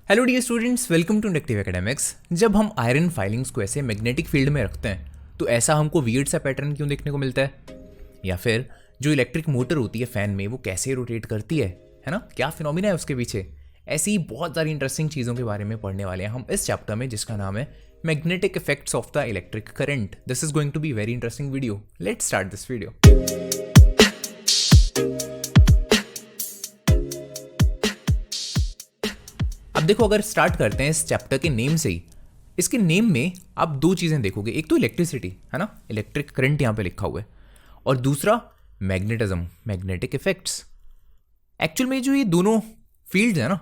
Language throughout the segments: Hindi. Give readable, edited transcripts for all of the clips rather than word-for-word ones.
Hello dear students, welcome to inductive academics. जब हम आयरन फाइलिंग्स को ऐसे मैग्नेटिक फील्ड में रखते हैं तो ऐसा हमको वियर्ड सा पैटर्न क्यों देखने को मिलता है? या फिर जो इलेक्ट्रिक मोटर होती है फैन में वो कैसे रोटेट करती है ना? क्या फिनोमिना है उसके पीछे? ऐसी बहुत सारी इंटरेस्टिंग चीज़ों के बारे में पढ़ने वाले हैं हम इस चैप्टर में, जिसका नाम है magnetic effects of the electric current. This is going to be very interesting video. Let's start this video. अब देखो, अगर स्टार्ट करते हैं इस चैप्टर के नेम से ही, इसके नेम में आप दो चीज़ें देखोगे। एक तो इलेक्ट्रिसिटी है ना, इलेक्ट्रिक करंट यहाँ पे लिखा हुआ है, और दूसरा मैग्नेटिज्म, मैग्नेटिक इफेक्ट्स। एक्चुअल में जो ये दोनों फील्ड्स है ना,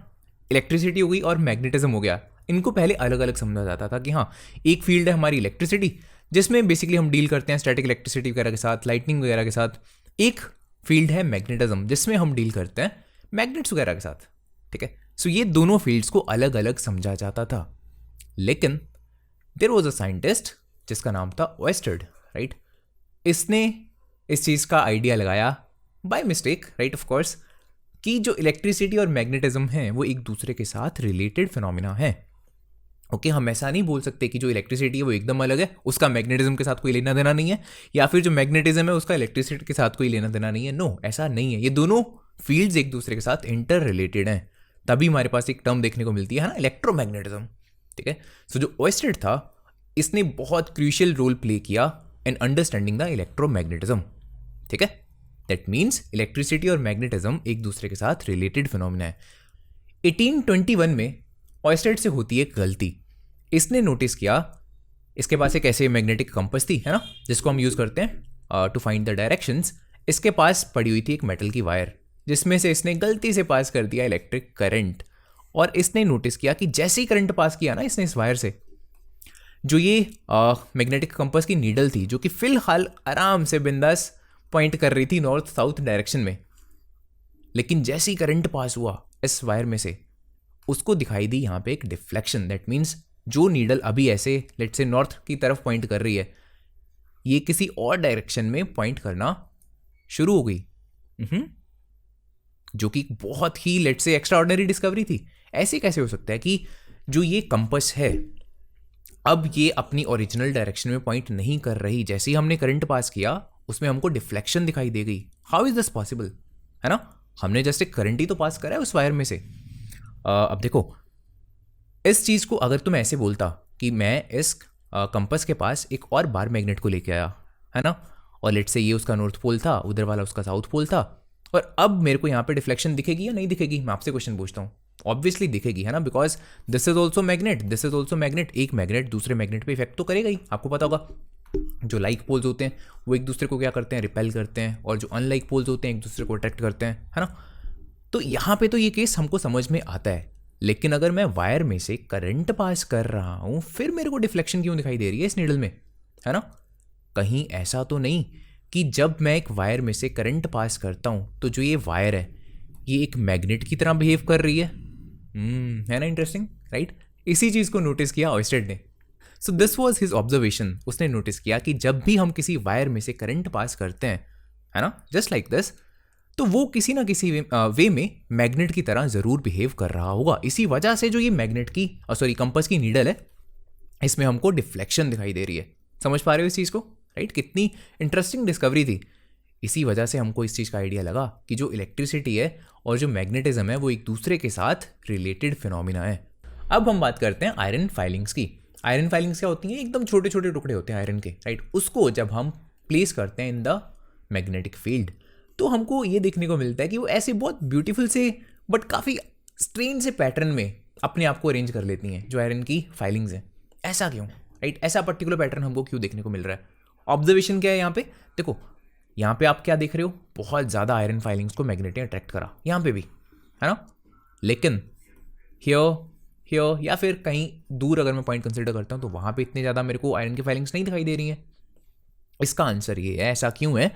इलेक्ट्रिसिटी हो गई और मैग्नेटिज्म हो गया, इनको पहले अलग अलग समझा जाता था कि हाँ, एक फील्ड है हमारी इलेक्ट्रिसिटी जिसमें बेसिकली हम डील करते हैं स्टैटिक इलेक्ट्रिसिटी वगैरह के साथ, लाइटनिंग वगैरह के साथ। एक फील्ड है मैग्नेटिज्म जिसमें हम डील करते हैं मैग्नेट्स वगैरह के साथ। ठीक है, सो ये दोनों फील्ड्स को अलग अलग समझा जाता था। लेकिन देयर वाज अ साइंटिस्ट जिसका नाम था ओएस्टर्ड, राइट? इसने इस चीज़ का आइडिया लगाया by mistake, right, of course, कि जो इलेक्ट्रिसिटी और मैग्नेटिज्म है वो एक दूसरे के साथ रिलेटेड फिनोमिना है। ओके, हम ऐसा नहीं बोल सकते कि जो इलेक्ट्रिसिटी है वो एकदम अलग है, उसका मैग्नेटिज्म के साथ कोई लेना देना नहीं है, या फिर जो मैग्नेटिज्म है उसका इलेक्ट्रिसिटी के साथ कोई लेना देना नहीं है। नो, ऐसा नहीं है। ये दोनों फील्ड्स एक दूसरे के साथ इंटर रिलेटेड हैं, तभी हमारे पास एक टर्म देखने को मिलती है ना, इलेक्ट्रोमैग्नेटिज्म। ठीक है, सो जो ओएस्टर्ड था इसने बहुत क्रूशियल रोल प्ले किया इन अंडरस्टैंडिंग द इलेक्ट्रोमैग्नेटिज्म। ठीक है, दैट मीन्स इलेक्ट्रिसिटी और मैग्नेटिज्म एक दूसरे के साथ रिलेटेड फिनोमिना है। 1821 में ओएस्टर्ड से होती है एक गलती। इसने नोटिस किया, इसके पास एक ऐसे मैग्नेटिक कंपस थी है ना, जिसको हम यूज़ करते हैं टू फाइंड द डायरेक्शंस। इसके पास पड़ी हुई थी एक मेटल की वायर, जिसमें से इसने गलती से पास कर दिया इलेक्ट्रिक करंट। और इसने नोटिस किया कि जैसे ही करंट पास किया ना इसने इस वायर से, जो ये मैग्नेटिक कंपस की नीडल थी, जो कि फिलहाल आराम से बिंदास पॉइंट कर रही थी नॉर्थ साउथ डायरेक्शन में, लेकिन जैसे ही करंट पास हुआ इस वायर में से, उसको दिखाई दी यहाँ पे एक डिफ्लेक्शन। दैट मीन्स जो नीडल अभी ऐसे लेट्स से नॉर्थ की तरफ पॉइंट कर रही है, ये किसी और डायरेक्शन में पॉइंट करना शुरू हो गई। जो कि बहुत ही let's say extraordinary discovery थी। ऐसे कैसे हो सकता है कि जो ये कंपस है अब ये अपनी ओरिजिनल डायरेक्शन में पॉइंट नहीं कर रही, जैसे ही हमने करंट पास किया उसमें हमको डिफ्लेक्शन दिखाई दे गई। हाउ इज दिस पॉसिबल, है ना? हमने जस्ट एक करंट ही तो पास करा है उस वायर में से। अब देखो, इस चीज़ को अगर तुम ऐसे बोलता कि मैं इस कंपस के पास एक और बार मैग्नेट को लेके आया, है ना, और लेट्स से ये उसका नॉर्थ पोल था, उधर वाला उसका साउथ पोल था, और अब मेरे को यहाँ पे डिफ्लेक्शन दिखेगी या नहीं दिखेगी? मैं आपसे क्वेश्चन पूछता हूँ। ऑब्वियसली दिखेगी, है ना, because this is also magnet, this is also magnet. एक मैग्नेट दूसरे मैग्नेट पे इफेक्ट तो करेगा ही। आपको पता होगा जो लाइक पोल्स होते हैं वो एक दूसरे को क्या करते हैं, रिपेल करते हैं, और जो अनलाइक पोल्स होते हैं एक दूसरे को अट्रैक्ट करते हैं, है ना? तो यहाँ पे तो ये केस हमको समझ में आता है। लेकिन अगर मैं वायर में से करंट पास कर रहा हूँ, फिर मेरे को डिफ्लेक्शन क्यों दिखाई दे रही है इस नीडल में, है ना? कहीं ऐसा तो नहीं कि जब मैं एक वायर में से करंट पास करता हूँ तो जो ये वायर है ये एक मैग्नेट की तरह बिहेव कर रही है? है ना इंटरेस्टिंग, राइट? इसी चीज़ को नोटिस किया ओएस्टर्ड ने। So this was his observation. उसने नोटिस किया कि जब भी हम किसी वायर में से करंट पास करते हैं, है ना, जस्ट लाइक दिस, तो वो किसी ना किसी वे में मैग्नेट की तरह ज़रूर बिहेव कर रहा होगा। इसी वजह से जो ये मैग्नेट की कंपस की नीडल है, इसमें हमको डिफ्लेक्शन दिखाई दे रही है। समझ पा रहे हो इस चीज़ को, राइट? कितनी इंटरेस्टिंग डिस्कवरी थी। इसी वजह से हमको इस चीज़ का आइडिया लगा कि जो इलेक्ट्रिसिटी है और जो मैग्नेटिज्म है वो एक दूसरे के साथ रिलेटेड फिनोमिना है। अब हम बात करते हैं आयरन फाइलिंग्स की। आयरन फाइलिंग्स क्या होती हैं? एकदम छोटे छोटे टुकड़े होते हैं आयरन के, राइट? उसको जब हम प्लेस करते हैं इन द मैग्नेटिक फील्ड, तो हमको ये देखने को मिलता है कि वो ऐसे बहुत ब्यूटीफुल से बट काफ़ी स्ट्रेन से पैटर्न में अपने आप को अरेंज कर लेती हैं जो आयरन की फाइलिंग्स हैं। ऐसा क्यों, राइट? ऐसा पर्टिकुलर पैटर्न हमको क्यों देखने को मिल रहा है? ऑब्जर्वेशन क्या है यहाँ पे? देखो, यहाँ पे आप क्या देख रहे हो? बहुत ज़्यादा आयरन फाइलिंग्स को मैग्नेट ने अट्रैक्ट करा, यहाँ पे भी, है ना? लेकिन हियर या फिर कहीं दूर अगर मैं पॉइंट कंसिडर करता हूँ तो वहाँ पे इतने ज़्यादा मेरे को आयरन की फाइलिंग्स नहीं दिखाई दे रही हैं। इसका आंसर ये है, ऐसा क्यों है?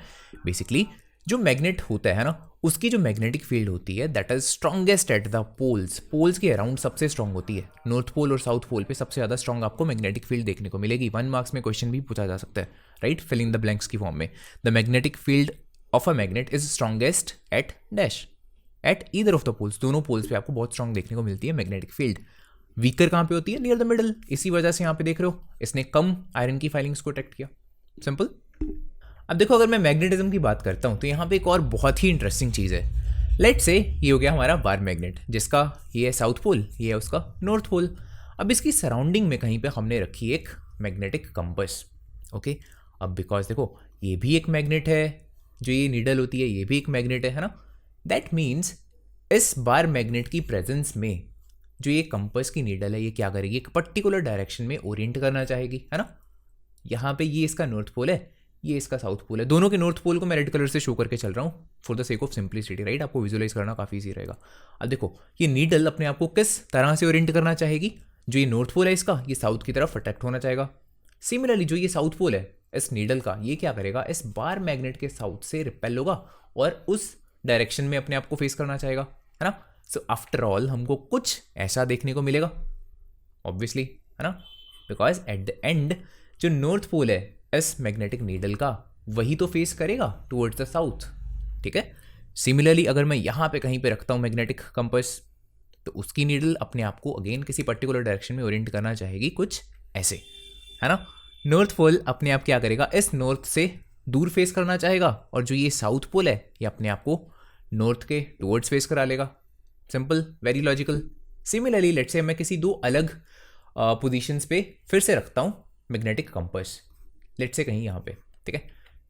बेसिकली जो मैग्नेट होता है ना, उसकी जो मैग्नेटिक फील्ड होती है that is strongest at the poles. Poles के अराउंड सबसे स्ट्रॉन्ग होती है। नॉर्थ पोल और साउथ पोल पे सबसे ज़्यादा स्ट्रॉन्ग आपको मैग्नेटिक फील्ड देखने को मिलेगी। 1 मार्क्स में क्वेश्चन भी पूछा जा सकता है, right? Fill in the blanks की फॉर्म में। The magnetic field of a magnet is strongest at dash, at either of the poles. दोनों पोल्स पे आपको बहुत स्ट्रॉन्ग देखने को मिलती है मैग्नेटिक फील्ड। वीकर कहाँ पे होती है? Near the middle. इसी वजह से यहाँ पे देख रहे हो इसने कम आयरन की फाइलिंग्स को अट्रैक्ट किया। सिंपल। अब देखो अगर मैं मैग्नेटिज्म की बात करता हूँ तो यहाँ पे एक और बहुत ही इंटरेस्टिंग चीज़ है। लेट से ये हो गया हमारा बार मैग्नेट, जिसका ये है साउथ पोल, ये है उसका नॉर्थ पोल। अब इसकी सराउंडिंग में कहीं पे हमने रखी एक मैग्नेटिक कंपस। ओके, अब बिकॉज देखो ये भी एक मैग्नेट है, जो ये नीडल होती है ये भी एक मैग्नेट है ना। दैट मीन्स इस बार मैग्नेट की प्रेजेंस में जो ये कंपस की नीडल है ये क्या करेगी? एक पर्टिकुलर डायरेक्शन में ओरिएंट करना चाहेगी, है ना। यहाँ पे ये इसका नॉर्थ पोल है, ये इसका साउथ पोल है। दोनों के नॉर्थ पोल को मैं रेड कलर से शो करके चल रहा हूँ for the sake of simplicity, right. आपको विजुअलाइज करना काफ़ी ईजी रहेगा। अब देखो ये नीडल अपने आप को किस तरह से ओरिएंट करना चाहेगी? जो ये नॉर्थ पोल है इसका, ये साउथ की तरफ अट्रैक्ट होना चाहेगा। सिमिलरली जो ये साउथ पोल है इस नीडल का, ये क्या करेगा? इस बार मैग्नेट के साउथ से रिपेल होगा और उस डायरेक्शन में अपने आप को फेस करना चाहेगा, है ना। सो आफ्टर ऑल हमको कुछ ऐसा देखने को मिलेगा ऑब्वियसली, है ना, बिकॉज एट द एंड जो नॉर्थ पोल है इस मैग्नेटिक नीडल का वही तो फेस करेगा टुवर्ड्स द साउथ, ठीक है। सिमिलरली अगर मैं यहाँ पे कहीं पे रखता हूँ मैग्नेटिक कंपस, तो उसकी नीडल अपने आप को अगेन किसी पर्टिकुलर डायरेक्शन में ओरिएंट करना चाहेगी कुछ ऐसे, है ना। नॉर्थ पोल अपने आप क्या करेगा? इस नॉर्थ से दूर फेस करना चाहेगा और जो ये साउथ पोल है ये अपने आप को नॉर्थ के टुवर्ड्स फेस करा लेगा। Simple, very logical. Similarly let's say मैं किसी दो अलग पोजीशंस पे फिर से रखता हूँ मैग्नेटिक कंपस। लेट्स से कहीं यहाँ पे, ठीक है,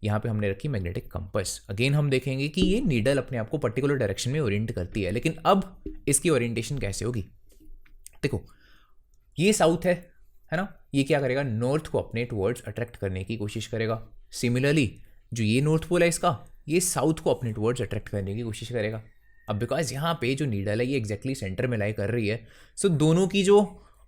यहाँ पे हमने रखी मैग्नेटिक कंपस। अगेन हम देखेंगे कि ये नीडल अपने आप को पर्टिकुलर डायरेक्शन में ओरिएंट करती है, लेकिन अब इसकी ओरिएंटेशन कैसे होगी? देखो ये साउथ है ना, ये क्या करेगा? नॉर्थ को अपने टुवर्ड्स अट्रैक्ट करने की कोशिश करेगा। सिमिलरली जो ये नॉर्थ पोल है इसका, ये साउथ को अपने टुवर्ड्स अट्रैक्ट करने की कोशिश करेगा। अब बिकॉज यहाँ पे जो नीडल है ये एग्जैक्टली सेंटर में लाई कर रही है, सो दोनों की जो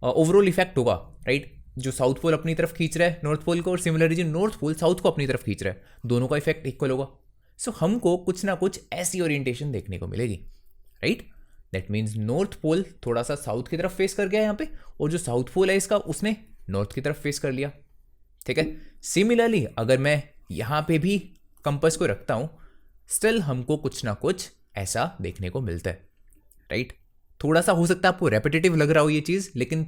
ओवरऑल इफेक्ट होगा, राइट, जो साउथ पोल अपनी तरफ खींच रहा है नॉर्थ पोल को और सिमिलरली जो नॉर्थ पोल साउथ को अपनी तरफ खींच रहा है, दोनों का इफेक्ट इक्वल होगा। सो हमको कुछ ना कुछ ऐसी ओरिएंटेशन देखने को मिलेगी, right. That means north pole थोड़ा सा साउथ की तरफ फेस कर गया यहाँ पे, और जो साउथ पोल है इसका उसने नॉर्थ की तरफ फेस कर लिया, ठीक है। सिमिलरली अगर मैं यहाँ पे भी कंपस को रखता हूँ, स्टिल हमको कुछ ना कुछ ऐसा देखने को मिलता है, राइट। थोड़ा सा हो सकता है आपको रेपिटेटिव लग रहा हो ये चीज़, लेकिन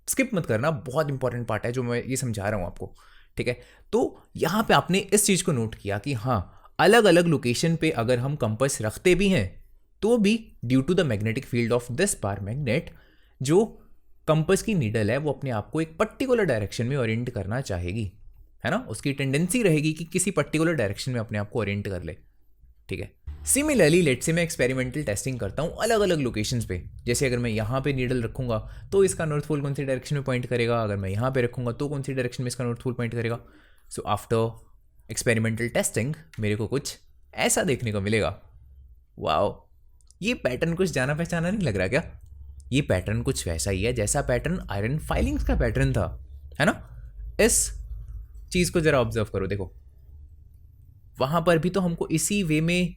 स्किप मत करना, बहुत इंपॉर्टेंट पार्ट है जो मैं ये समझा रहा हूँ आपको, ठीक है। तो यहाँ पे आपने इस चीज़ को नोट किया कि हाँ, अलग अलग लोकेशन पे अगर हम कंपस रखते भी हैं तो भी due to the magnetic field of this bar magnet, जो कंपस की नीडल है वो अपने आप को एक पर्टिकुलर डायरेक्शन में ओरिएंट करना चाहेगी, है ना। उसकी टेंडेंसी रहेगी कि किसी पर्टिकुलर डायरेक्शन में अपने आप को ओरिएंट कर ले, ठीक है। सिमिलरली लेट से मैं एक्सपेरिमेंटल टेस्टिंग करता हूँ अलग अलग लोकेशंस पे। जैसे अगर मैं यहाँ पे नीडल रखूँगा तो इसका नॉर्थ पोल कौन सी डायरेक्शन में पॉइंट करेगा, अगर मैं यहाँ पे रखूँगा तो कौन सी डायरेक्शन में इसका नॉर्थ पोल पॉइंट करेगा। सो आफ्टर एक्सपेरिमेंटल टेस्टिंग मेरे को कुछ ऐसा देखने को मिलेगा। वाओ, ये पैटर्न कुछ जाना पहचाना नहीं लग रहा क्या? ये पैटर्न कुछ वैसा ही है जैसा पैटर्न आयरन फाइलिंग्स का पैटर्न था, है ना। इस चीज़ को ज़रा ऑब्जर्व करो, देखो वहाँ पर भी तो हमको इसी वे में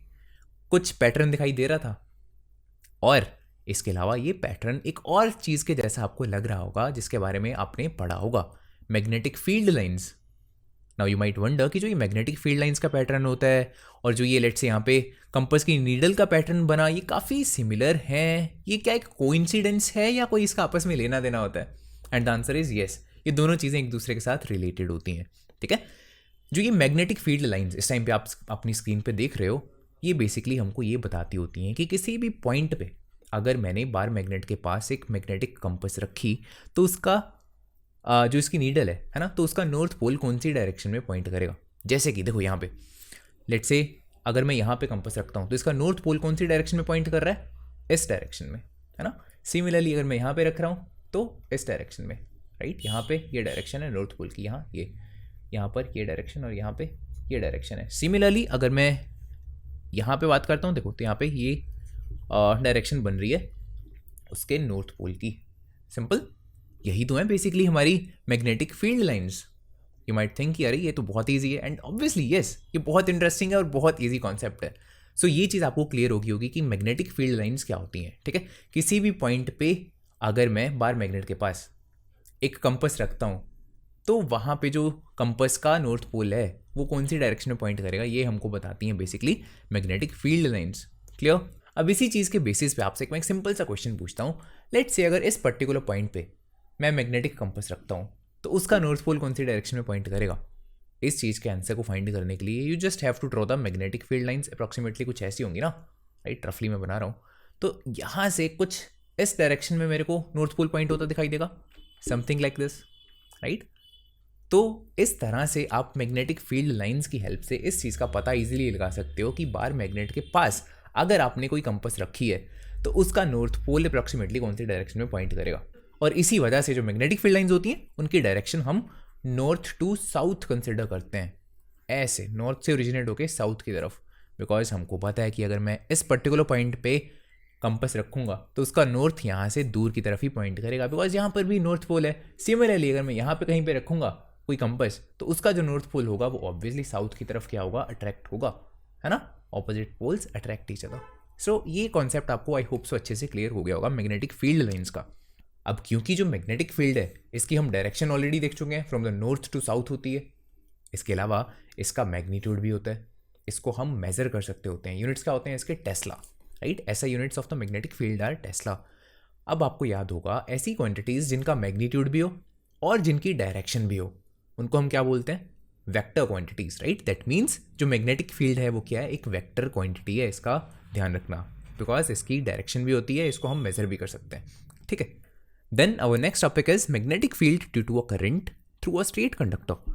कुछ पैटर्न दिखाई दे रहा था, और इसके अलावा ये पैटर्न एक और चीज़ के जैसा आपको लग रहा होगा जिसके बारे में आपने पढ़ा होगा, magnetic field lines. Now you might wonder कि जो ये मैग्नेटिक फील्ड लाइंस का पैटर्न होता है और जो ये लेट्स से यहाँ पे कंपस की नीडल का पैटर्न बना, ये काफ़ी सिमिलर हैं। ये क्या एक कोइंसिडेंस है या कोई इसका आपस में लेना देना होता है? And the answer is yes, ये दोनों चीज़ें एक दूसरे के साथ रिलेटेड होती हैं, ठीक है। जो ये मैग्नेटिक फील्ड लाइंस इस टाइम पे आप अपनी स्क्रीन पे देख रहे हो, ये बेसिकली हमको ये बताती होती हैं कि किसी भी पॉइंट पे अगर मैंने बार मैग्नेट के पास एक मैग्नेटिक कंपस रखी तो उसका जो इसकी नीडल है ना, तो उसका नॉर्थ पोल कौन सी डायरेक्शन में पॉइंट करेगा। जैसे कि देखो यहाँ पे लेट्स से अगर मैं यहाँ पे कंपस रखता हूँ तो इसका नॉर्थ पोल कौन सी डायरेक्शन में पॉइंट कर रहा है? इस डायरेक्शन में, है ना। सिमिलरली अगर मैं यहाँ पे रख रहा हूँ तो इस डायरेक्शन में, राइट। यहाँ पे ये डायरेक्शन है नॉर्थ पोल की, यहाँ पर ये डायरेक्शन और यहाँ पे ये डायरेक्शन है। सिमिलरली अगर मैं यहाँ पे बात करता हूँ, देखो तो यहाँ पे ये डायरेक्शन बन रही है उसके नॉर्थ पोल की। सिंपल, यही तो है बेसिकली हमारी magnetic field lines. You might think कि अरे ये तो बहुत ईजी है, एंड ऑब्वियसली येस, ये बहुत इंटरेस्टिंग है और बहुत ईजी कॉन्सेप्ट है। सो ये चीज़ आपको क्लियर होगी कि मैग्नेटिक फील्ड लाइंस क्या होती हैं, ठीक है। किसी भी पॉइंट पे अगर मैं बार मैग्नेट के पास एक कंपस रखता हूँ तो वहाँ पे जो कंपस का नॉर्थ पोल है वो कौन सी डायरेक्शन में पॉइंट करेगा, ये हमको बताती हैं basically magnetic field lines. Clear? अब इसी चीज़ के बेसिस पे आपसे मैं एक सिंपल सा क्वेश्चन पूछता हूँ। लेट्स से अगर इस पर्टिकुलर पॉइंट पे मैं मैग्नेटिक कंपास रखता हूँ तो उसका नॉर्थ पोल कौन सी डायरेक्शन में पॉइंट करेगा? इस चीज़ के आंसर को फाइंड करने के लिए you just have to draw the magnetic field lines, approximately कुछ ऐसी होंगी ना, राइट? रफली मैं बना रहा हूँ, तो यहाँ से कुछ इस डायरेक्शन में मेरे को नॉर्थ पोल पॉइंट होता दिखाई देगा, समथिंग लाइक दिस, राइट? तो इस तरह से आप मैग्नेटिक फील्ड लाइंस की हेल्प से इस चीज़ का पता इजीली लगा सकते हो कि बार मैग्नेट के पास अगर आपने कोई कंपास रखी है तो उसका नॉर्थ पोल अप्रॉक्सीमेटली कौन सी डायरेक्शन में पॉइंट करेगा। और इसी वजह से जो मैग्नेटिक फील्ड लाइंस होती हैं उनकी डायरेक्शन हम नॉर्थ टू साउथ कंसिडर करते हैं, ऐसे नॉर्थ से ओरिजिनेट होके साउथ की तरफ, बिकॉज हमको पता है कि अगर मैं इस पर्टिकुलर पॉइंट पे कंपास रखूंगा तो उसका नॉर्थ यहाँ से दूर की तरफ ही पॉइंट करेगा, बिकॉज यहाँ पर भी नॉर्थ पोल है। सिमिलरली अगर मैं यहाँ पे कहीं पे रखूंगा कोई कंपास तो उसका जो नॉर्थ पोल होगा वो ऑब्वियसली साउथ की तरफ क्या होगा, अट्रैक्ट होगा, है ना? Opposite poles attract each other. So ये कॉन्सेप्ट आपको आई होप सो अच्छे से क्लियर हो गया होगा मैग्नेटिक फील्ड लाइंस का। अब क्योंकि जो मैग्नेटिक फील्ड है इसकी हम डायरेक्शन ऑलरेडी देख चुके हैं, from the north to south होती है। इसके अलावा इसका मैग्नीट्यूड भी होता है, इसको हम मेजर कर सकते होते हैं। यूनिट्स क्या होते हैं इसके? Tesla, right? ऐसा units of the magnetic field are Tesla. अब आपको याद होगा ऐसी क्वांटिटीज जिनका मैग्नीट्यूड भी हो और जिनकी डायरेक्शन भी हो उनको हम क्या बोलते हैं? Vector quantities, right? That means जो मैग्नेटिक फील्ड है वो क्या है? एक वेक्टर क्वांटिटी है, इसका ध्यान रखना, बिकॉज इसकी डायरेक्शन भी होती है, इसको हम मेजर भी कर सकते हैं, ठीक है? Then our next topic is magnetic field due to a current through a straight conductor.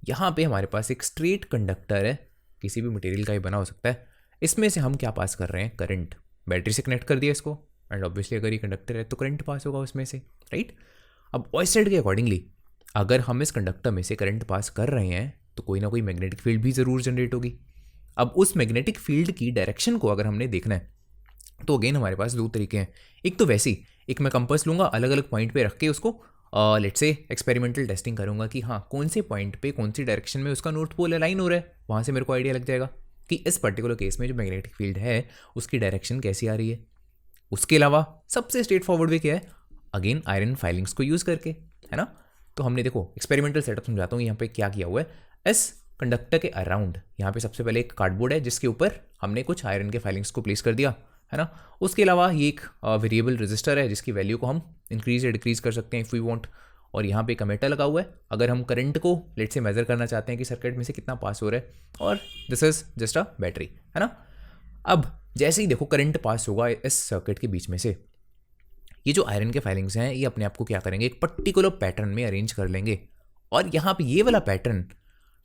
यहाँ पे हमारे पास एक स्ट्रेट कंडक्टर है, किसी भी मटेरियल का ही बना हो सकता है। इसमें से हम क्या पास कर रहे हैं? करंट। बैटरी से कनेक्ट कर दिया इसको, एंड ऑब्वियसली अगर ये कंडक्टर है तो करंट पास होगा उसमें से, राइट? अब ऑयस्टेड के अकॉर्डिंगली अगर हम इस कंडक्टर में से करंट पास कर रहे हैं तो कोई ना कोई मैग्नेटिक फील्ड भी ज़रूर जनरेट होगी। अब उस मैग्नेटिक फील्ड की डायरेक्शन को अगर हमने देखना है तो अगेन हमारे पास दो तरीके हैं। एक तो वैसी, एक मैं कंपास लूँगा, अलग अलग पॉइंट पे रख के उसको लेट्स से एक्सपेरिमेंटल टेस्टिंग करूँगा कि हाँ कौन से पॉइंट पे कौन सी डायरेक्शन में उसका नॉर्थ पोल अलाइन हो रहा है, वहाँ से मेरे को आइडिया लग जाएगा कि इस पर्टिकुलर केस में जो मैग्नेटिक फील्ड है उसकी डायरेक्शन कैसी आ रही है। उसके अलावा सबसे स्ट्रेट फॉरवर्ड वे क्या है? अगेन आयरन फाइलिंग्स को यूज़ करके, है ना? तो हमने देखो एक्सपेरिमेंटल सेटअप समझाता हूँ यहाँ पे क्या किया हुआ है। इस कंडक्टर के अराउंड यहाँ पे सबसे पहले एक कार्डबोर्ड है जिसके ऊपर हमने कुछ आयरन के फाइलिंग्स को प्लेस कर दिया, है ना? उसके अलावा ये एक वेरिएबल रजिस्टर है जिसकी वैल्यू को हम इंक्रीज या डिक्रीज कर सकते हैं इफ़ वी वांट। और यहाँ पे एक अमेटर लगा हुआ है अगर हम करंट को लेट से मेजर करना चाहते हैं कि सर्किट में से कितना पास हो रहा है, और this is just a battery, है ना? अब जैसे ही देखो करंट पास होगा इस सर्किट के बीच में से, ये जो आयरन के फाइलिंग्स हैं ये अपने आप को क्या करेंगे? एक पर्टिकुलर पैटर्न में अरेंज कर लेंगे। और यहाँ पे ये वाला पैटर्न,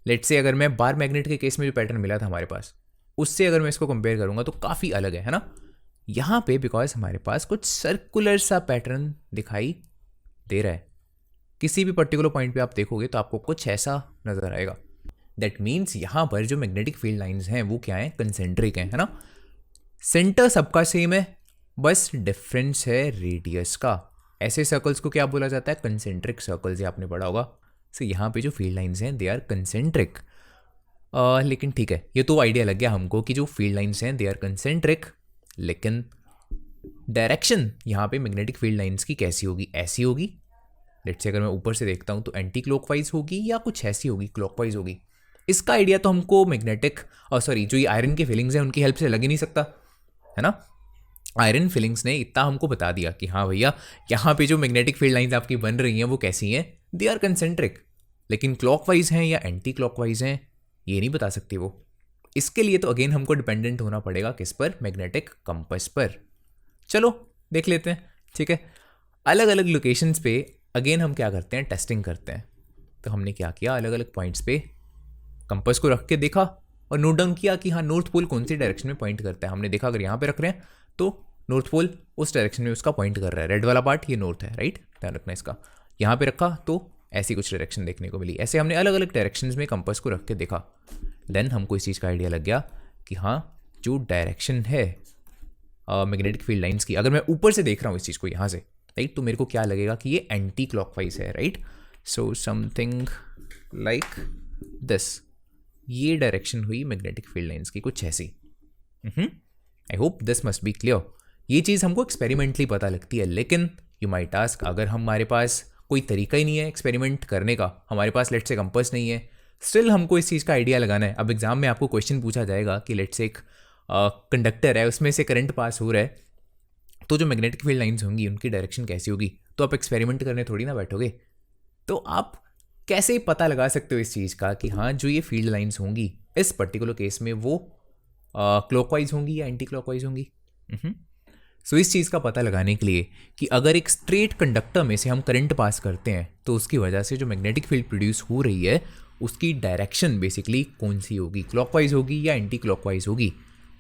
लेट से अगर मैं बार मैग्नेट के केस में जो पैटर्न मिला था हमारे पास उससे अगर मैं इसको कंपेयर करूँगा तो काफ़ी अलग है ना? यहाँ पे बिकॉज हमारे पास कुछ सर्कुलर सा पैटर्न दिखाई दे रहा है। किसी भी पर्टिकुलर पॉइंट पे आप देखोगे तो आपको कुछ ऐसा नजर आएगा। दैट मीन्स यहाँ पर जो मैग्नेटिक फील्ड लाइंस हैं वो क्या है? कंसेंट्रिक है ना? सेंटर सबका सेम है, बस डिफरेंस है रेडियस का। ऐसे सर्कल्स को क्या बोला जाता है? कंसेंट्रिक सर्कल्स, ये आपने पढ़ा होगा। सो यहाँ पे जो फील्ड लाइंस हैं दे आर कंसेंट्रिक। लेकिन ठीक है, ये तो आइडिया लग गया हमको कि जो फील्ड लाइंस हैं दे आर कंसेंट्रिक, लेकिन डायरेक्शन यहाँ पे मैग्नेटिक फील्ड लाइंस की कैसी होगी? ऐसी होगी। लेट्स से अगर मैं ऊपर से देखता हूँ तो एंटी क्लॉकवाइज होगी या कुछ ऐसी होगी, क्लॉकवाइज होगी। इसका आइडिया तो हमको मैग्नेटिक जो ये आयरन की फीलिंग्स हैं उनकी हेल्प से लग ही नहीं सकता, है ना? आयरन फीलिंग्स ने इतना हमको बता दिया कि हाँ भैया यहाँ पे जो मैग्नेटिक फील्ड लाइंस आपकी बन रही हैं वो कैसी हैं? They are concentric. लेकिन क्लॉकवाइज हैं या एंटी क्लॉकवाइज हैं ये नहीं बता सकती वो। इसके लिए तो अगेन हमको डिपेंडेंट होना पड़ेगा किस पर? मैग्नेटिक कंपास पर। चलो देख लेते हैं, ठीक है? अलग अलग लोकेशंस पे अगेन हम क्या करते हैं? टेस्टिंग करते हैं। तो हमने क्या किया? अलग अलग पॉइंट्स पे कंपास को रख के देखा और नोट डाउन किया कि हाँ नॉर्थ पोल कौन सी डायरेक्शन में पॉइंट करता है। हमने देखा अगर यहाँ पे रख रहे हैं तो नॉर्थ पोल उस डायरेक्शन में उसका पॉइंट कर रहा है, रेड वाला पार्ट ये नॉर्थ है, राइट? ध्यान रखना इसका। यहाँ पे रखा तो ऐसी कुछ डायरेक्शन देखने को मिली। ऐसे हमने अलग अलग डायरेक्शंस में कंपास को रख के देखा। देन हमको इस चीज़ का आइडिया लग गया कि हाँ जो डायरेक्शन है मैग्नेटिक फील्ड लाइंस की, अगर मैं ऊपर से देख रहा हूँ इस चीज़ को यहाँ से, राइट, तो मेरे को क्या लगेगा कि ये एंटी क्लॉकवाइज है, right? So something like this, ये डायरेक्शन हुई मैग्नेटिक फील्ड लाइंस की कुछ ऐसी। आई hope this must be clear. ये चीज़ हमको एक्सपेरिमेंटली पता लगती है, लेकिन यू माइट आस्क अगर हमारे पास कोई तरीका ही नहीं है एक्सपेरिमेंट करने का, हमारे पास लेट्स से कंपास नहीं है, स्टिल हमको इस चीज़ का आइडिया लगाना है। अब एग्जाम में आपको क्वेश्चन पूछा जाएगा कि लेट्स से एक कंडक्टर है उसमें से करंट पास हो रहा है तो जो मैग्नेटिक फील्ड लाइंस होंगी उनकी डायरेक्शन कैसी होगी? तो आप एक्सपेरिमेंट करने थोड़ी ना बैठोगे, तो आप कैसे पता लगा सकते हो इस चीज़ का कि हाँ जो ये फील्ड लाइंस होंगी इस पर्टिकुलर केस में वो क्लॉकवाइज होंगी या एंटी क्लॉकवाइज होंगी? सो इस चीज़ का पता लगाने के लिए कि अगर एक स्ट्रेट कंडक्टर में से हम करंट पास करते हैं तो उसकी वजह से जो मैग्नेटिक फील्ड प्रोड्यूस हो रही है उसकी डायरेक्शन बेसिकली कौन सी होगी, क्लॉकवाइज होगी या एंटी क्लॉकवाइज होगी,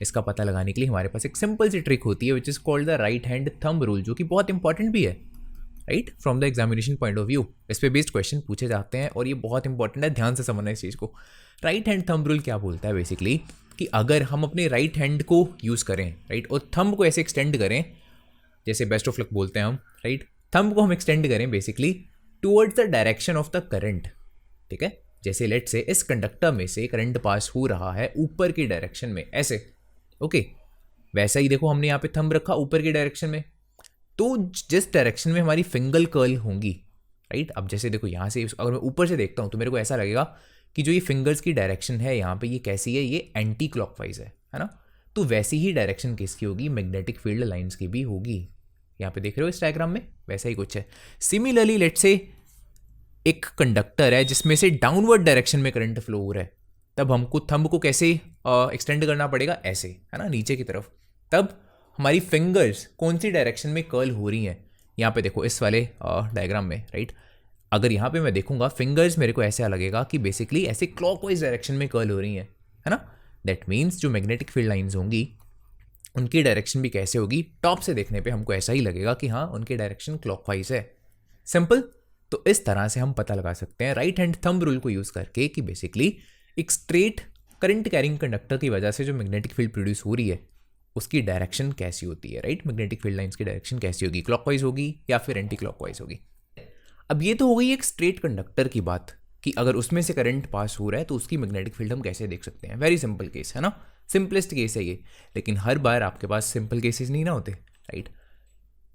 इसका पता लगाने के लिए हमारे पास एक सिंपल सी ट्रिक होती है which is called the right hand thumb rule, जो कि बहुत इंपॉर्टेंट भी है right from the examination point of view. इस पे बेस्ड क्वेश्चन पूछे जाते हैं और ये बहुत इंपॉर्टेंट है, ध्यान से समझना इस चीज़ को। राइट हैंड थंब रूल क्या बोलता है बेसिकली कि अगर हम अपने राइट हैंड को यूज़ करें राइट और थंब को ऐसे एक्सटेंड करें, जैसे बेस्ट ऑफ लक बोलते हैं हम राइट, थंब को हम एक्सटेंड करें basically towards the direction of the current, ठीक है। जैसे लेट से इस कंडक्टर में से करंट पास हो रहा है ऊपर की डायरेक्शन में ऐसे, ओके वैसा ही देखो हमने यहाँ पे थंब रखा ऊपर की डायरेक्शन में, तो जिस डायरेक्शन में हमारी फिंगर कर्ल होंगी राइट, अब जैसे देखो यहाँ से अगर मैं ऊपर से देखता हूँ तो मेरे को ऐसा लगेगा कि जो ये फिंगर्स की डायरेक्शन है यहाँ पे ये कैसी है, ये एंटी क्लॉकवाइज है ना। तो वैसी ही डायरेक्शन किसकी होगी, मैग्नेटिक फील्ड लाइंस की भी होगी। यहाँ पे देख रहे हो इस डायग्राम में वैसा ही कुछ है। सिमिलरली लेट से एक कंडक्टर है जिसमें से डाउनवर्ड डायरेक्शन में करंट फ्लो हो रहा है, तब हमको थंब को कैसे एक्सटेंड करना पड़ेगा, ऐसे है ना नीचे की तरफ। तब हमारी फिंगर्स कौन सी डायरेक्शन में कर्ल हो रही हैं, यहाँ पे देखो इस वाले डायग्राम में राइट, अगर यहाँ पे मैं देखूंगा फिंगर्स मेरे को ऐसा लगेगा कि बेसिकली ऐसे क्लॉकवाइज डायरेक्शन में कर्ल हो रही हैं, है ना। दैट मीन्स जो मैग्नेटिक फील्ड लाइंस होंगी उनकी डायरेक्शन भी कैसे होगी, टॉप से देखने पे हमको ऐसा ही लगेगा कि हाँ उनकी डायरेक्शन क्लॉकवाइज है। सिंपल। तो इस तरह से हम पता लगा सकते हैं राइट हैंड थंब रूल को यूज़ करके कि बेसिकली एक स्ट्रेट करंट कैरिंग कंडक्टर की वजह से जो मैग्नेटिक फील्ड प्रोड्यूस हो रही है उसकी डायरेक्शन कैसी होती है राइट, मैग्नेटिक फील्ड लाइंस की डायरेक्शन कैसी होगी, क्लॉकवाइज होगी या फिर एंटी क्लॉकवाइज होगी। अब ये तो हो गई एक स्ट्रेट कंडक्टर की बात कि अगर उसमें से करंट पास हो रहा है तो उसकी मैग्नेटिक फील्ड हम कैसे देख सकते हैं। वेरी सिंपल केस है ना, सिंपलेस्ट केस है ये। लेकिन हर बार आपके पास सिंपल केसेस नहीं ना होते राइट,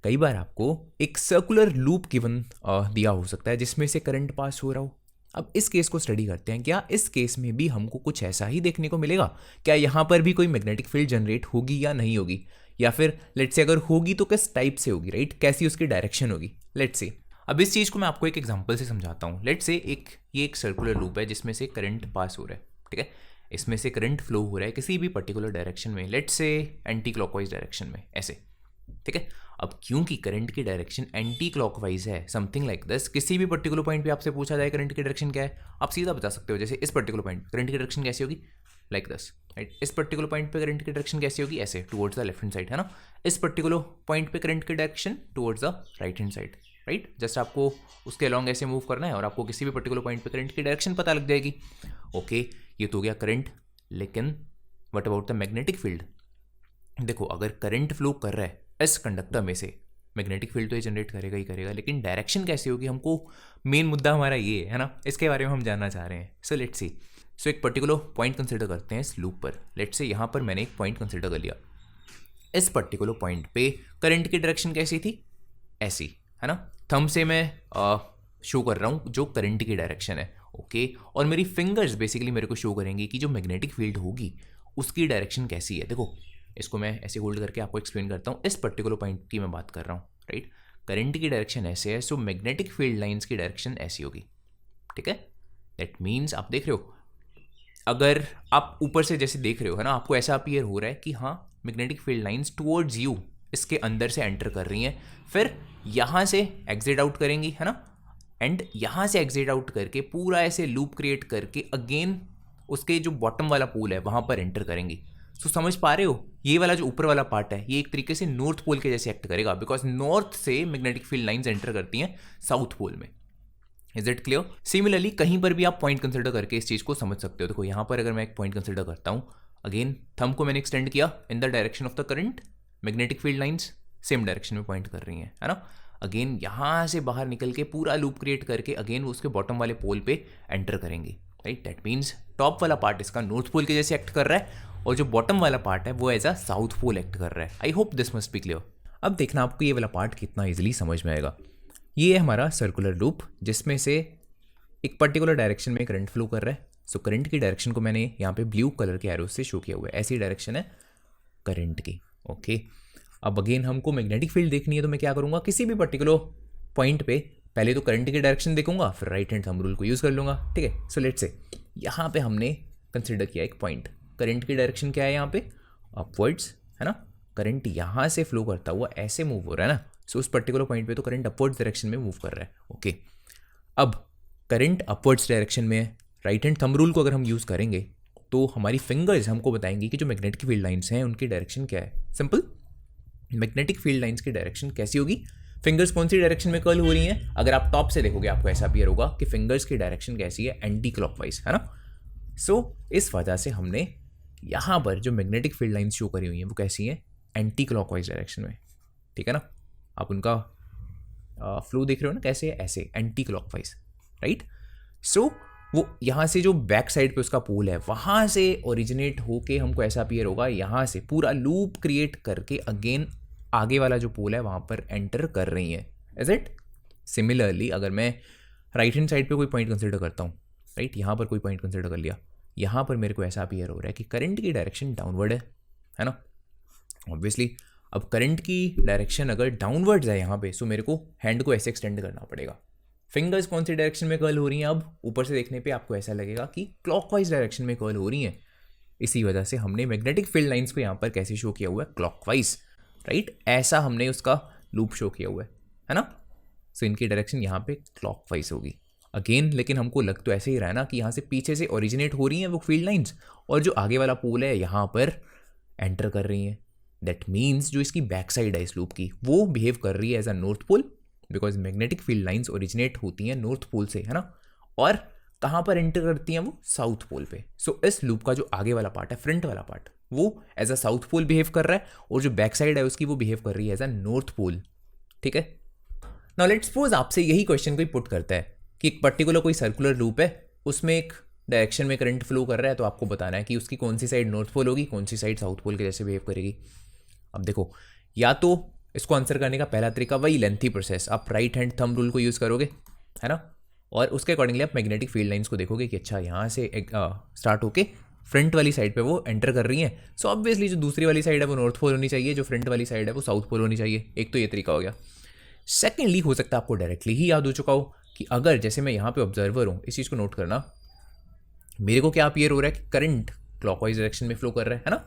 कई बार आपको एक सर्कुलर लूप गिवन दिया हो सकता है जिसमें से करंट पास हो रहा हो। अब इस केस को स्टडी करते हैं, क्या इस केस में भी हमको कुछ ऐसा ही देखने को मिलेगा, क्या यहाँ पर भी कोई मैग्नेटिक फील्ड जनरेट होगी या नहीं होगी, या फिर लेट्स से अगर होगी तो किस टाइप से होगी राइट, कैसी उसकी डायरेक्शन होगी। लेट्स से अब इस चीज़ को मैं आपको एक एग्जांपल से समझाता हूँ। लेट्स से ये एक सर्कुलर लूप है जिसमें से करंट पास हो रहा है, ठीक है। इसमें से करंट फ्लो हो रहा है किसी भी पर्टिकुलर डायरेक्शन में, let's say anti clockwise direction में ऐसे, ठीक है। अब क्योंकि करंट की डायरेक्शन एंटी क्लॉकवाइज है, समथिंग लाइक दिस, किसी भी पर्टिकुलर पॉइंट पे आपसे पूछा जाए करंट की डायरेक्शन क्या है, आप सीधा बता सकते हो। जैसे इस पर्टिकुलर पॉइंट करंट की डायरेक्शन कैसी होगी, लाइक दिस राइट। इस पर्टिकुलर पॉइंट पे करंट की डायरेक्शन कैसी होगी, ऐसे towards the left hand side, है ना। इस पर्टिकुलर पॉइंट पे करंट की direction towards the right hand side right. Just आपको उसके अलॉन्ग ऐसे मूव करना है और आपको किसी भी पर्टिकुलर पॉइंट पे करंट की डायरेक्शन पता लग जाएगी। ओके ये तो हो गया करंट। लेकिन what about the magnetic field, देखो अगर करंट फ्लो कर रहा है इस कंडक्टर में से, मैग्नेटिक फील्ड तो ये जनरेट करेगा ही करेगा, लेकिन डायरेक्शन कैसी होगी, हमको मेन मुद्दा हमारा ये है ना, इसके बारे में हम जानना चाह रहे हैं। सो लेट्स सी, सो एक पर्टिकुलर पॉइंट कंसिडर करते हैं इस लूप पर। लेट्स से यहाँ पर मैंने एक पॉइंट कंसिडर कर लिया, इस पर्टिकुलर पॉइंट पे करंट की डायरेक्शन कैसी थी, ऐसी, है ना। थंब से मैं शो कर रहा हूँ जो करंट की डायरेक्शन है, ओके। और मेरी फिंगर्स बेसिकली मेरे को शो करेंगी कि जो मैग्नेटिक फील्ड होगी उसकी डायरेक्शन कैसी है। देखो इसको मैं ऐसे होल्ड करके आपको एक्सप्लेन करता हूँ। इस पर्टिकुलर पॉइंट की मैं बात कर रहा हूँ राइट, करंट की डायरेक्शन ऐसे है, सो मैग्नेटिक फील्ड लाइंस की डायरेक्शन ऐसी होगी, ठीक है। दैट मीन्स आप देख रहे हो, अगर आप ऊपर से जैसे देख रहे हो है ना, आपको ऐसा अपीयर हो रहा है कि हाँ magnetic field lines towards you इसके अंदर से एंटर कर रही हैं, फिर यहाँ से एग्जिट आउट करेंगी, है ना। एंड यहाँ से एग्जिट आउट करके पूरा ऐसे लूप क्रिएट करके अगेन उसके जो बॉटम वाला पोल है वहाँ पर एंटर करेंगी। सो समझ पा रहे हो, ये वाला जो ऊपर वाला पार्ट है ये एक तरीके से नॉर्थ पोल के जैसे एक्ट करेगा, बिकॉज नॉर्थ से मैग्नेटिक फील्ड लाइंस एंटर करती हैं साउथ पोल में। Is it clear? सिमिलरली कहीं पर भी आप पॉइंट कंसिडर करके इस चीज़ को समझ सकते हो। देखो यहाँ पर अगर मैं एक पॉइंट कंसिडर करता हूँ, अगेन थंब को मैंने एक्सटेंड किया in the direction of the current, magnetic field lines same direction में पॉइंट कर रही हैं, है ना। अगेन यहाँ से बाहर निकल के पूरा लूप क्रिएट करके अगेन उसके बॉटम वाले पोल पे एंटर करेंगे राइट। दैट मीन्स टॉप वाला पार्ट इसका नॉर्थ पोल के जैसे एक्ट कर रहा है और जो बॉटम वाला पार्ट है वो as a south pole act कर रहा है। I hope this must be clear. अब देखना आपको ये वाला पार्ट कितना ईजिली समझ में आएगा। ये है हमारा सर्कुलर लूप जिसमें से एक पर्टिकुलर डायरेक्शन में करंट फ्लो कर रहा है। सो करंट की डायरेक्शन को मैंने यहाँ पे ब्लू कलर के एरो से शो किया हुआ है, ऐसी डायरेक्शन है करंट की, ओके। अब अगेन हमको मैग्नेटिक फील्ड देखनी है, तो मैं क्या करूँगा, किसी भी पर्टिकुलर पॉइंट पे पहले तो करंट की डायरेक्शन देखूंगा, फिर राइट हैंड थंब रूल को यूज़ कर लूँगा, ठीक है। सो लेट्स से यहाँ पे हमने कंसिडर किया एक पॉइंट, करंट की डायरेक्शन क्या है यहाँ पे, अपवर्ड्स, है ना। करंट यहाँ से फ्लो करता हुआ ऐसे मूव हो रहा है ना, सो उस पर्टिकुलर पॉइंट पे तो करंट अपवर्ड्स डायरेक्शन में मूव कर रहा है, ओके। अब करंट अपवर्ड्स डायरेक्शन में है, राइट हैंड थंब रूल को अगर हम यूज़ करेंगे तो हमारी फिंगर्स हमको बताएंगी कि जो मैग्नेटिक फील्ड लाइंस हैं उनकी डायरेक्शन क्या है। सिंपल, मैग्नेटिक फील्ड लाइंस की डायरेक्शन कैसी होगी, फिंगर्स कौन सी डायरेक्शन में कर्ल हो रही हैं, अगर आप टॉप से देखोगे आपको ऐसा अपीयर होगा कि फिंगर्स की डायरेक्शन कैसी है, एंटी क्लॉकवाइज, है ना। सो इस वजह से हमने यहाँ पर जो मैग्नेटिक फील्ड लाइंस शो करी हुई हैं वो कैसी हैं, एंटी क्लॉकवाइज डायरेक्शन में, ठीक है ना। आप उनका फ्लो देख रहे हो ना कैसे है, ऐसे एंटी क्लॉकवाइज, राइट। सो वो यहाँ से जो बैक साइड पे उसका पोल है वहाँ से ओरिजिनेट होके हमको ऐसा अपीयर होगा, यहाँ से पूरा लूप क्रिएट करके अगेन आगे वाला जो पोल है वहाँ पर एंटर कर रही है, इज इट। सिमिलरली अगर मैं राइट हैंड साइड पे कोई पॉइंट कंसिडर करता हूँ, राइट, यहाँ पर कोई पॉइंट कंसिडर कर लिया, यहाँ पर मेरे को ऐसा अपीयर हो रहा है कि करंट की डायरेक्शन डाउनवर्ड है ना। ऑब्वियसली अब करंट की डायरेक्शन अगर डाउनवर्ड्स है यहाँ पे, सो मेरे को हैंड को ऐसे एक्सटेंड करना पड़ेगा। फिंगर्स कौन सी डायरेक्शन में कर्ल हो रही हैं, अब ऊपर से देखने पे आपको ऐसा लगेगा कि क्लॉकवाइज डायरेक्शन में कर्ल हो रही हैं। इसी वजह से हमने मैग्नेटिक फील्ड लाइंस को यहाँ पर कैसे शो किया हुआ है, क्लॉकवाइज, राइट, ऐसा हमने उसका लूप शो किया हुआ है ना। सो इनकी डायरेक्शन यहाँ पे क्लॉकवाइज होगी अगेन, लेकिन हमको लग तो ऐसे ही रहा है ना कि यहाँ से पीछे से ओरिजिनेट हो रही हैं वो फील्ड लाइंस और जो आगे वाला पोल है यहाँ पर एंटर कर रही हैं। दैट मीन्स जो इसकी बैक साइड है इस लूप की वो बिहेव कर रही है as a north pole, because magnetic field lines originate होती हैं नॉर्थ पोल से, है ना, और कहाँ पर एंटर करती हैं वो साउथ पोल पे। सो इस लूप का जो आगे वाला पार्ट है, फ्रंट वाला पार्ट, वो as a south pole behave कर रहा है और जो बैक साइड है उसकी वो बिहेव कर रही है एज अ नॉर्थ पोल, ठीक है। नाउ लेट्स सपोज आपसे यही क्वेश्चन कोई पुट करता है कि एक पर्टिकुलर कोई सर्कुलर लूप है, उसमें एक डायरेक्शन में करंट फ्लो कर रहा है, तो आपको बताना है कि उसकी कौन सी साइड नॉर्थ पोल होगी, कौन सी साइड साउथ पोल के जैसे बिहेव करेगी। अब देखो, या तो इसको आंसर करने का पहला तरीका वही लेंथी प्रोसेस, आप राइट हैंड थंब रूल को यूज़ करोगे, है ना, और उसके अकॉर्डिंगली आप मैग्नेटिक फील्ड लाइंस को देखोगे कि अच्छा यहाँ से स्टार्ट होके फ्रंट वाली साइड पे वो एंटर कर रही हैं। सो ऑब्वियसली जो दूसरी वाली साइड है वो नॉर्थ पोल होनी चाहिए, जो फ्रंट वाली साइड है वो साउथ पोल होनी चाहिए। एक तो ये तरीका हो गया। सेकेंडली हो सकता है आपको डायरेक्टली ही याद हो चुका हो कि अगर जैसे मैं यहाँ पे ऑब्जर्वर हूँ, इस चीज़ को नोट करना, मेरे को क्या अपीयर हो रहा है कि करंट क्लॉकवाइज डायरेक्शन में फ्लो कर रहा है ना।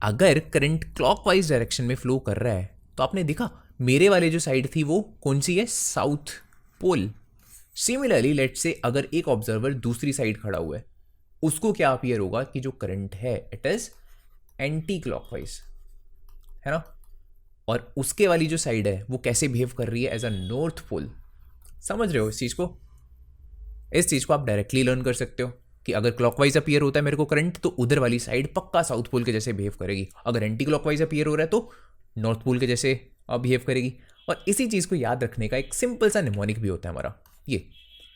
अगर करंट क्लॉकवाइज डायरेक्शन में फ्लो कर रहा है तो आपने देखा मेरे वाले जो साइड थी वो कौन सी है, south pole. Similarly let's say अगर एक ऑब्जर्वर दूसरी साइड खड़ा हुआ है, उसको क्या अपीयर होगा कि जो करंट है इट इज एंटी क्लॉकवाइज, है ना, और उसके वाली जो साइड है वो कैसे बिहेव कर रही है एज अ नॉर्थ पोल। समझ रहे हो इस चीज़ को। इस चीज़ को आप डायरेक्टली लर्न कर सकते हो कि अगर क्लॉकवाइज अपीयर होता है मेरे को करंट, तो उधर वाली साइड पक्का साउथ पोल के जैसे बिहेव करेगी। अगर एंटी क्लॉकवाइज अपीयर हो रहा है तो नॉर्थ पोल के जैसे बिहेव करेगी। और इसी चीज़ को याद रखने का एक सिंपल सा निमोनिक भी होता है हमारा ये,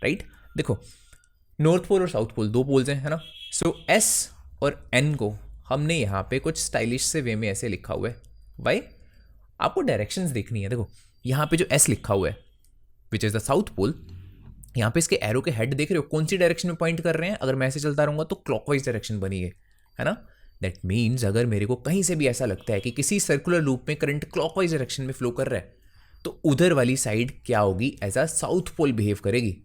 राइट। देखो, नॉर्थ पोल और साउथ पोल दो पोल्स हैं, है ना। सो एस और एन को हमने यहाँ पे कुछ स्टाइलिश से वे में ऐसे लिखा हुआ है। भाई आपको डायरेक्शंस देखनी है। देखो यहाँ पे जो एस लिखा हुआ है which is the south pole, यहाँ पे इसके एरो के हेड देख रहे हो कौन सी डायरेक्शन में पॉइंट कर रहे हैं। अगर मैं ऐसे चलता रहूँगा तो क्लॉकवाइज डायरेक्शन बनी है ना। दैट मीन्स अगर मेरे को कहीं से भी ऐसा लगता है कि किसी सर्कुलर लूप में करंट क्लॉकवाइज डायरेक्शन में फ्लो कर रहा है, तो उधर वाली साइड क्या होगी, as a south pole behave करेगी।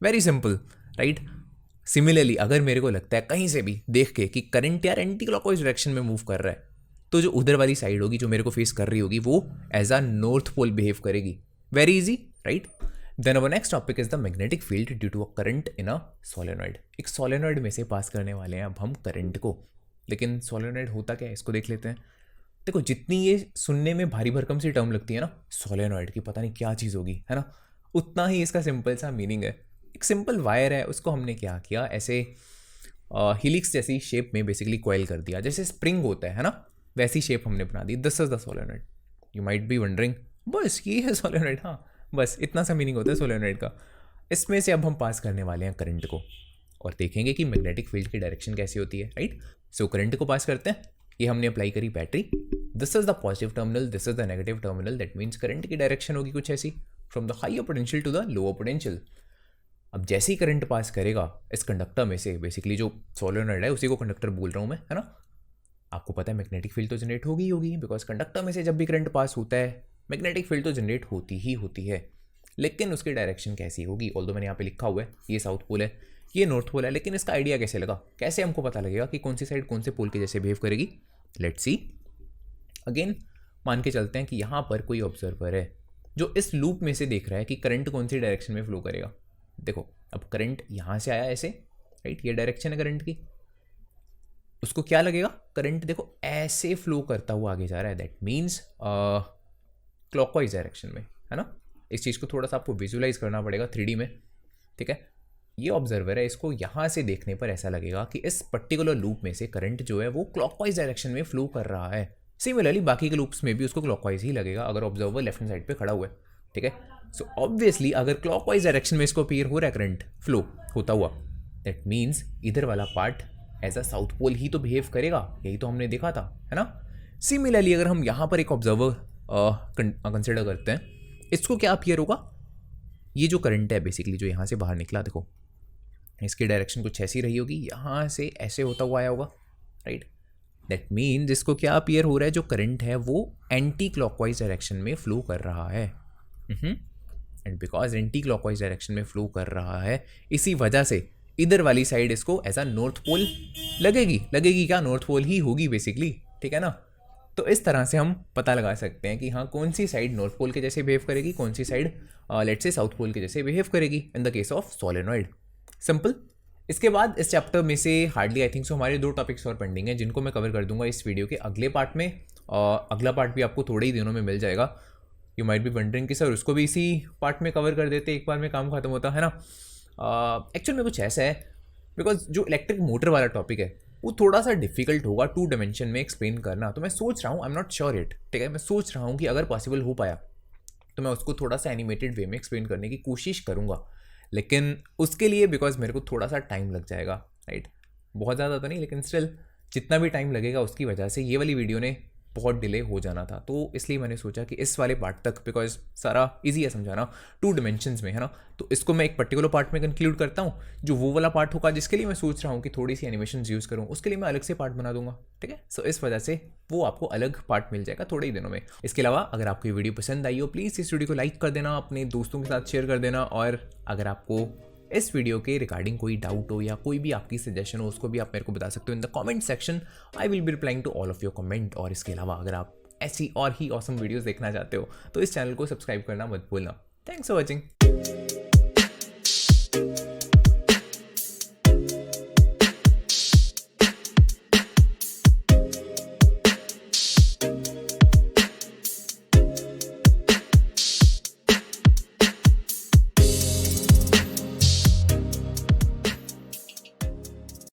Very simple, right. सिमिलरली अगर मेरे को लगता है कहीं से भी देख के कि करंट यार एंटी क्लॉकवाइज डायरेक्शन में मूव कर रहा है, तो जो उधर वाली साइड होगी जो मेरे को फेस कर रही होगी वो as a north pole behave करेगी। Very easy, right. Then our next topic is the magnetic field due to a current in a solenoid. एक सोलेनॉइड में से पास करने वाले हैं अब हम करंट को, लेकिन सोलेनॉइड होता क्या है इसको देख लेते हैं। देखो जितनी ये सुनने में भारी भरकम सी टर्म लगती है ना सोलेनॉइड की, पता नहीं क्या चीज़ होगी, है ना, उतना ही इसका सिंपल सा मीनिंग है। एक सिंपल वायर है, उसको हमने क्या किया, ऐसे हिलिक्स जैसी शेप में बेसिकली कॉइल कर दिया, जैसे स्प्रिंग होता है ना, वैसी शेप हमने बना दी। This is the solenoid. You might be wondering बस ये है सोलेनॉइड। हाँ बस इतना सा मीनिंग होता है सोलेनॉइड का। इसमें से अब हम पास करने वाले हैं करंट को और देखेंगे कि मैग्नेटिक फील्ड की डायरेक्शन कैसी होती है, राइट। सो करंट को पास करते हैं। ये हमने अप्लाई करी battery. This is the positive terminal, this is the negative terminal. That means current की डायरेक्शन होगी कुछ ऐसी, from the higher potential to the lower potential. अब जैसे ही करंट पास करेगा इस कंडक्टर में से, बेसिकली जो सोलेनॉइड है उसी को कंडक्टर बोल रहा हूँ मैं, है ना। आपको पता है मैग्नेटिक फील्ड तो जनरेट होगी ही होगी, बिकॉज कंडक्टर में से जब भी करंट पास होता है मैग्नेटिक फील्ड तो जनरेट होती ही होती है। लेकिन उसकी डायरेक्शन कैसी होगी? ऑल्दो मैंने यहाँ पे लिखा हुआ है ये साउथ पोल है, ये नॉर्थ पोल है, लेकिन इसका आइडिया कैसे लगा? कैसे हमको पता लगेगा कि कौन सी साइड कौन से पोल के जैसे बिहेव करेगी? Let's see. अगेन मान के चलते हैं कि यहाँ पर कोई ऑब्जर्वर है जो इस लूप में से देख रहा है कि करंट कौन सी डायरेक्शन में फ्लो करेगा। देखो अब करंट यहाँ से आया ऐसे, राइट, ये डायरेक्शन है करंट की। उसको क्या लगेगा? करंट देखो ऐसे फ्लो करता हुआ आगे जा रहा है, दैट मीन्स क्लॉकवाइज डायरेक्शन में, है ना। इस चीज़ को थोड़ा सा आपको विजुलाइज करना पड़ेगा 3D में, ठीक है। ये ऑब्जर्वर है, इसको यहाँ से देखने पर ऐसा लगेगा कि इस पर्टिकुलर लूप में से करंट जो है वो क्लॉकवाइज डायरेक्शन में फ्लो कर रहा है। सिमिलरली बाकी के लूप्स में भी उसको क्लॉकवाइज ही लगेगा अगर ऑब्जर्वर लेफ्ट हैंड साइड पे खड़ा हुआ है, ठीक है। सो ऑब्वियसली अगर क्लॉकवाइज डायरेक्शन में इसको अपीयर हो रहा है करंट फ्लो होता हुआ, दैट मीन्स इधर वाला part as a south pole ही तो बिहेव करेगा, यही तो हमने देखा था, है ना। सिमिलरली अगर हम यहाँ पर एक ऑब्जर्वर कंसिडर करते हैं, इसको क्या अपीयर होगा? ये जो करंट है बेसिकली जो यहाँ से बाहर निकला, देखो इसकी डायरेक्शन कुछ ऐसी रही होगी, यहाँ से ऐसे होता हुआ आया होगा, राइट। दैट मीन्स इसको क्या अपीयर हो रहा है? जो करंट है वो एंटी क्लॉकवाइज डायरेक्शन में फ्लो कर रहा है। And because anti clockwise direction में फ्लो कर रहा है, इसी वजह से इधर वाली साइड इसको एज अ नॉर्थ पोल लगेगी क्या? नॉर्थ पोल ही होगी बेसिकली, ठीक है ना। तो इस तरह से हम पता लगा सकते हैं कि हाँ कौन सी साइड नॉर्थ पोल के जैसे बिहेव करेगी, कौन सी side let's say south pole के जैसे बिहेव करेगी in the case of solenoid. Simple. इसके बाद इस चैप्टर में से हार्डली आई थिंक सो हमारे 2 टॉपिक्स और पेंडिंग हैं जिनको मैं कवर कर दूंगा इस वीडियो के अगले पार्ट में। अगला पार्ट भी आपको थोड़े ही दिनों में मिल जाएगा। यू माइट बी वंडरिंग कि सर उसको भी इसी पार्ट में कवर कर देते, एक बार में काम खत्म होता है ना। एक्चुअल में कुछ ऐसा है, बिकॉज जो इलेक्ट्रिक मोटर वाला टॉपिक है वो थोड़ा सा डिफिकल्ट होगा 2 डायमेंशन में एक्सप्लेन करना। तो मैं सोच रहा हूँ, I am not sure it, ठीक है, मैं सोच रहा हूँ कि अगर पॉसिबल हो पाया तो मैं उसको थोड़ा सा एनिमेटेड वे में एक्सप्लेन करने की कोशिश करूँगा। लेकिन उसके लिए बिकॉज मेरे को थोड़ा सा टाइम लग जाएगा, राइट, बहुत ज़्यादा तो नहीं, लेकिन स्टिल जितना भी टाइम लगेगा उसकी वजह से ये वाली वीडियो ने बहुत डिले हो जाना था। तो इसलिए मैंने सोचा कि इस वाले पार्ट तक, बिकॉज सारा इजी है समझाना 2 डायमेंशंस में, है ना, तो इसको मैं एक पर्टिकुलर पार्ट में कंक्लूड करता हूँ। जो वो वाला पार्ट होगा जिसके लिए मैं सोच रहा हूँ कि थोड़ी सी एनिमेशन यूज़ करूँ, उसके लिए मैं अलग से पार्ट बना दूंगा, ठीक है। सो इस वजह से वो आपको अलग पार्ट मिल जाएगा थोड़े ही दिनों में। इसके अलावा अगर आपको ये वीडियो पसंद आई हो प्लीज़ इस वीडियो को लाइक कर देना, अपने दोस्तों के साथ शेयर कर देना, और अगर आपको इस वीडियो के रिगार्डिंग कोई डाउट हो या कोई भी आपकी सजेशन हो उसको भी आप मेरे को बता सकते हो in the comment section. I will be replying to all of your comment. और इसके अलावा अगर आप ऐसी और ही ऑसम वीडियोस देखना चाहते हो तो इस चैनल को सब्सक्राइब करना मत भूलना। Thanks for watching.